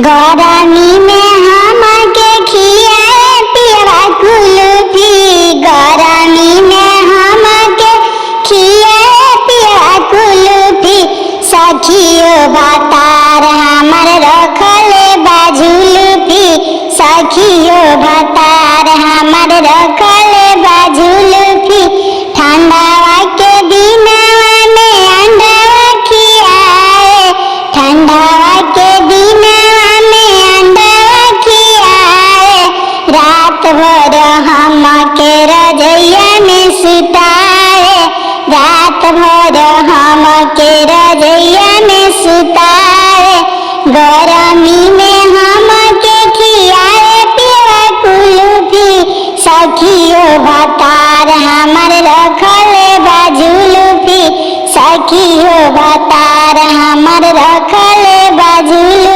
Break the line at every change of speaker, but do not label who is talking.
गरमी में हमके खियाए पियवा कुल्फी। गरमी में हमके खियाए पियवा कुल्फी। सखियो भतार हमर रखले बा झुलफी। सखियो भतार हमर रखले बा झुलफी। ठंडावा के दिनवा में अंडा खियाए। ठंडावा के दिनवा में अंडा खियाए। रात भर हमके रजैया में सुताए। रात भर हमके रजैया में सुताए। गरमी में हमके खियाए पियवा कुल्फी। सखियो भतार हमर रखले बा झुलफी। सखियो भतार हमर रखले बा झुलफी।